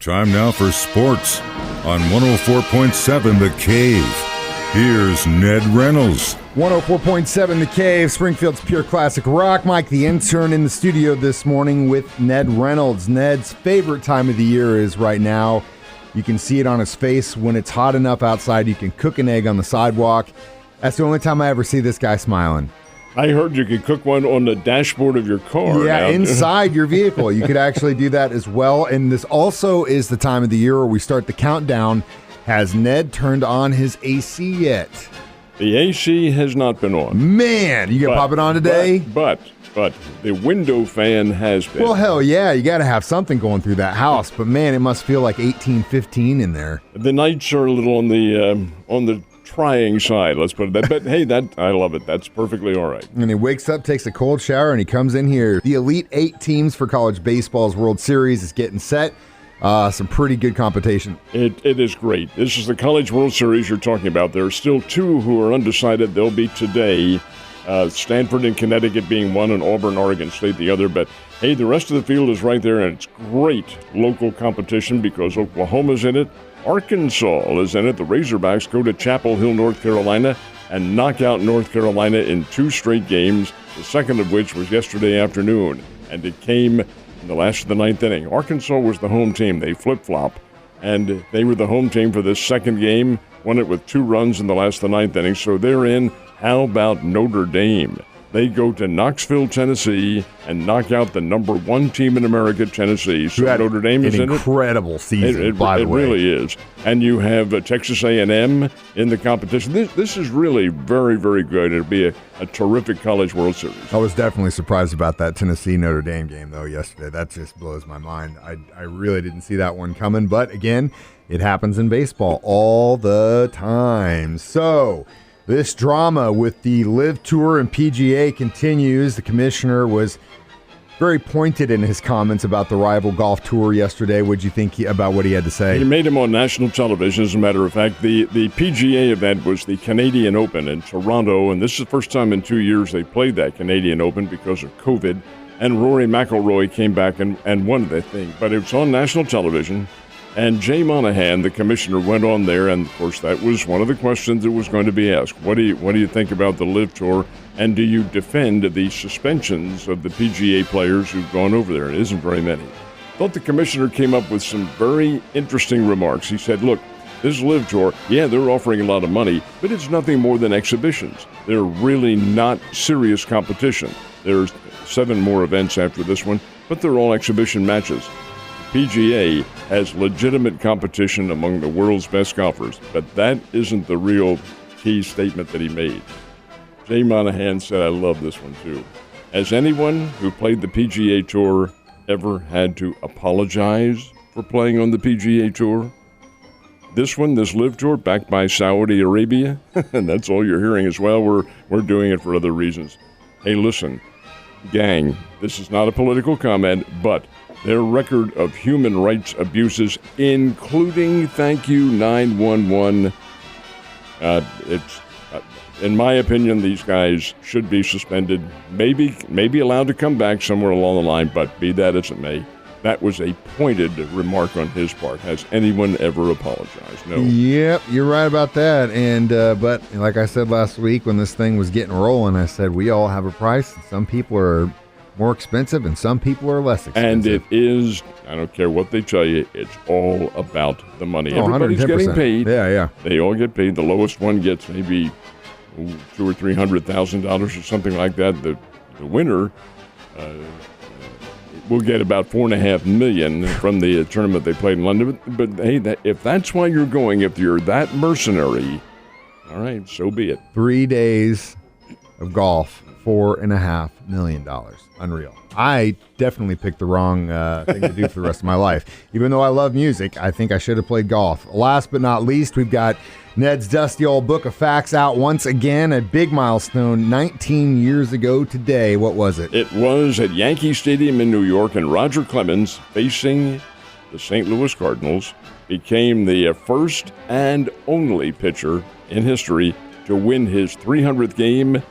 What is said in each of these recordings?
Time now for sports on 104.7 The Cave. Here's Ned Reynolds. 104.7 The Cave, Springfield's pure classic rock. Mike, the intern, in the studio this morning with Ned Reynolds. Ned's favorite time of the year is right now. You can see it on his face. When it's hot enough outside, you can cook an egg on the sidewalk. That's the only time I ever see this guy smiling. I heard you could cook one on the dashboard of your car. Yeah, now. inside your vehicle. You could actually do that as well. And this also is the time of the year where we start the countdown. Has Ned turned on his AC yet? The AC has not been on. Man, you gonna pop it on today? But the window fan has been. Well, hell yeah, you got to have something going through that house. But man, it must feel like 1815 in there. The nights are a little on the trying side, let's put it that. But hey, I love it. That's perfectly all right. And he wakes up, takes a cold shower, and he comes in here. The Elite 8 teams for college baseball's World Series is getting set. Some pretty good competition. It is great. This is the College World Series you're talking about. There are still two who are undecided. They'll be today. Stanford and Connecticut being one, and Auburn, Oregon State the other. But hey, the rest of the field is right there, and it's great local competition because Oklahoma's in it. Arkansas is in it. The Razorbacks go to Chapel Hill, North Carolina, and knock out North Carolina in 2 straight games, the second of which was yesterday afternoon. And it came in the last of the 9th inning. Arkansas was the home team. They flip-flop, and they were the home team for this second game, won it with 2 runs in the last of the 9th inning, so they're in. How about Notre Dame? They go to Knoxville, Tennessee, and knock out the number 1 team in America, Tennessee. So Notre Dame is in it. Incredible season, by the way. It really is. And you have Texas A&M in the competition. This is really very, very good. It'll be a terrific College World Series. I was definitely surprised about that Tennessee-Notre Dame game, though, yesterday. That just blows my mind. I really didn't see that one coming. But, again, it happens in baseball all the time. So this drama with the LIV Tour and PGA continues. The commissioner was very pointed in his comments about the rival golf tour yesterday. What did you think about what he had to say? He made him on national television, as a matter of fact. The PGA event was the Canadian Open in Toronto, and this is the first time in 2 years they played that Canadian Open because of COVID. And Rory McIlroy came back and won the thing. But it was on national television. And Jay Monahan, the commissioner, went on there, and, of course, that was one of the questions that was going to be asked. What do you think about the LIV Tour, and do you defend the suspensions of the PGA players who've gone over there? It isn't very many. I thought the commissioner came up with some very interesting remarks. He said, look, this LIV Tour, yeah, they're offering a lot of money, but it's nothing more than exhibitions. They're really not serious competition. There's 7 more events after this one, but they're all exhibition matches. PGA has legitimate competition among the world's best golfers, but that isn't the real key statement that he made. Jay Monahan said, I love this one too. Has anyone who played the PGA Tour ever had to apologize for playing on the PGA Tour? This LIV Tour, backed by Saudi Arabia, and that's all you're hearing as well. We're doing it for other reasons. Hey, listen, gang, this is not a political comment, but their record of human rights abuses, including thank you 911, in my opinion, these guys should be suspended, maybe allowed to come back somewhere along the line, but be that as it may, that was a pointed remark on his part. Has anyone ever apologized? No. Yep, you're right about that. And but like I said last week when this thing was getting rolling, I said we all have a price. Some people are more expensive and some people are less expensive. And it is, I don't care what they tell you, it's all about the money. Oh, everybody's 110%. getting paid. Yeah. They all get paid. The lowest one gets maybe $200,000 or $300,000 or something like that. The winner will get about $4.5 million from the tournament they played in London. But hey, if that's why you're going, if you're that mercenary, all right, so be it. 3 days of golf, $4.5 million. Unreal. I definitely picked the wrong thing to do for the rest of my life. Even though I love music, I think I should have played golf. Last but not least, we've got Ned's dusty old book of facts out once again. A big milestone 19 years ago today. What was it? It was at Yankee Stadium in New York, and Roger Clemens, facing the St. Louis Cardinals, became the first and only pitcher in history to win his 300th game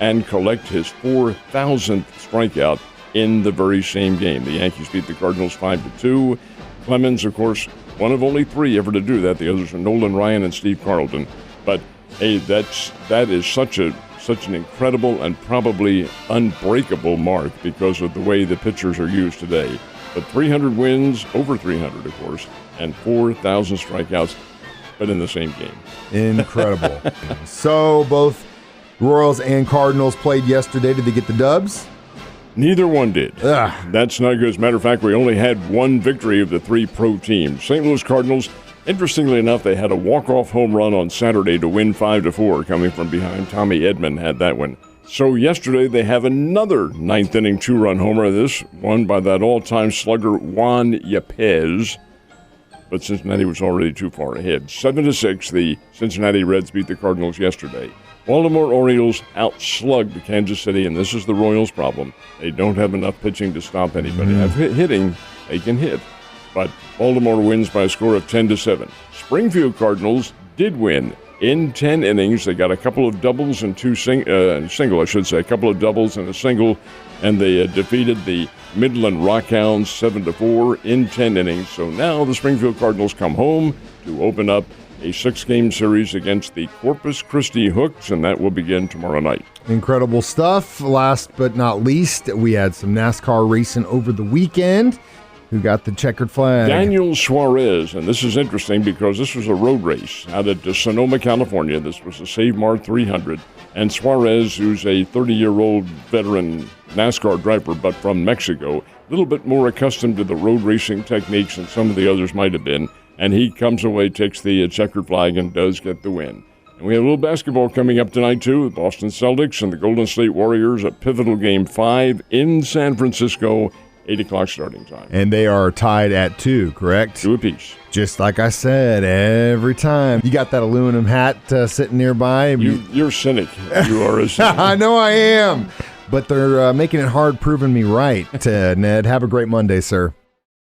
and collect his 4,000th strikeout in the very same game. The Yankees beat the Cardinals 5-2. Clemens, of course, one of only 3 ever to do that. The others are Nolan Ryan and Steve Carlton. But hey, that is such an incredible and probably unbreakable mark because of the way the pitchers are used today. But 300 wins, over 300, of course, and 4,000 strikeouts, but in the same game. Incredible. So both Royals and Cardinals played yesterday. Did they get the dubs? Neither one did. Ugh. That's not good. As a matter of fact, we only had one victory of the 3 pro teams. St. Louis Cardinals, interestingly enough, they had a walk-off home run on Saturday to win 5-4, coming from behind. Tommy Edman had that one. So yesterday they have another 9th-inning 2-run homer. This one by that all-time slugger Juan Yepez. But Cincinnati was already too far ahead. 7-6, the Cincinnati Reds beat the Cardinals yesterday. Baltimore Orioles outslugged Kansas City, and this is the Royals' problem. They don't have enough pitching to stop anybody. Hitting, they can hit. But Baltimore wins by a score of 10-7. Springfield Cardinals did win in 10 innings. They got a couple of doubles and a couple of doubles and a single, and they defeated the Midland Rockhounds 7-4 in 10 innings. So now the Springfield Cardinals come home to open up a 6-game series against the Corpus Christi Hooks, and that will begin tomorrow night. Incredible stuff. Last but not least, we had some NASCAR racing over the weekend. Who got the checkered flag? Daniel Suarez, and this is interesting because this was a road race out at Sonoma, California. This was the Save Mart 300, and Suarez, who's a 30-year-old veteran NASCAR driver, but from Mexico, a little bit more accustomed to the road racing techniques than some of the others might have been, and he comes away, takes the checkered flag, and does get the win. And we have a little basketball coming up tonight, too. The Boston Celtics and the Golden State Warriors, a pivotal Game 5 in San Francisco, 8 o'clock starting time. And they are tied at 2, correct? 2 apiece. Just like I said, every time. You got that aluminum hat sitting nearby. You're a cynic. You are a cynic. I know I am. But they're making it hard proving me right, Ned. Have a great Monday, sir.